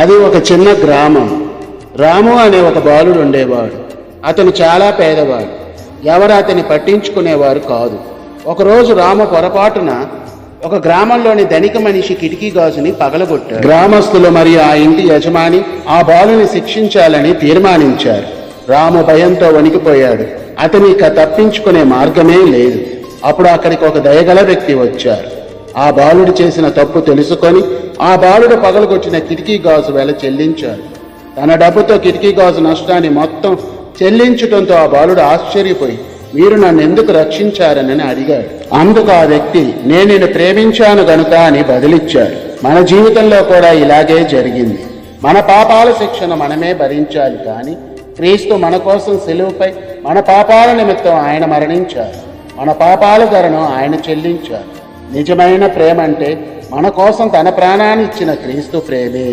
అది ఒక చిన్న గ్రామం. రాము అనే ఒక బాలుడు ఉండేవాడు. అతను చాలా పేదవాడు. ఎవరు అతన్ని పట్టించుకునేవారు కాదు. ఒకరోజు రాము పొరపాటున ఒక గ్రామంలోని ధనిక మనిషి కిటికీ గాజుని పగలగొట్టాడు. గ్రామస్తులు మరియు ఆ ఇంటి యజమాని ఆ బాలుని శిక్షించాలని తీర్మానించారు. రాము భయంతో వణికిపోయాడు. అతని ఇక తప్పించుకునే మార్గమే లేదు. అప్పుడు అక్కడికి ఒక దయగల వ్యక్తి వచ్చారు. ఆ బాలుడు చేసిన తప్పు తెలుసుకొని ఆ బాలుడు పగలగొట్టిన కిటికీ గాజు వెల చెల్లించాడు. తన డబ్బుతో కిటికీ గాజు నష్టాన్ని మొత్తం చెల్లించడంతో ఆ బాలుడు ఆశ్చర్యపోయి, మీరు నన్ను ఎందుకు రక్షించారని అడిగాడు. అందుకు ఆ వ్యక్తి, నేను నిన్ను ప్రేమించాను గనుక అని బదిలిచ్చాడు. మన జీవితంలో కూడా ఇలాగే జరిగింది. మన పాపాల శిక్షను మనమే భరించాలి, కానీ క్రీస్తు మన కోసం సిలువపై మన పాపాల నిమిత్తం ఆయన మరణించారు. మన పాపాల ధరను ఆయన చెల్లించారు. నిజమైన ప్రేమ అంటే మన కోసం తన ప్రాణాన్ని ఇచ్చిన క్రీస్తు ప్రేమే.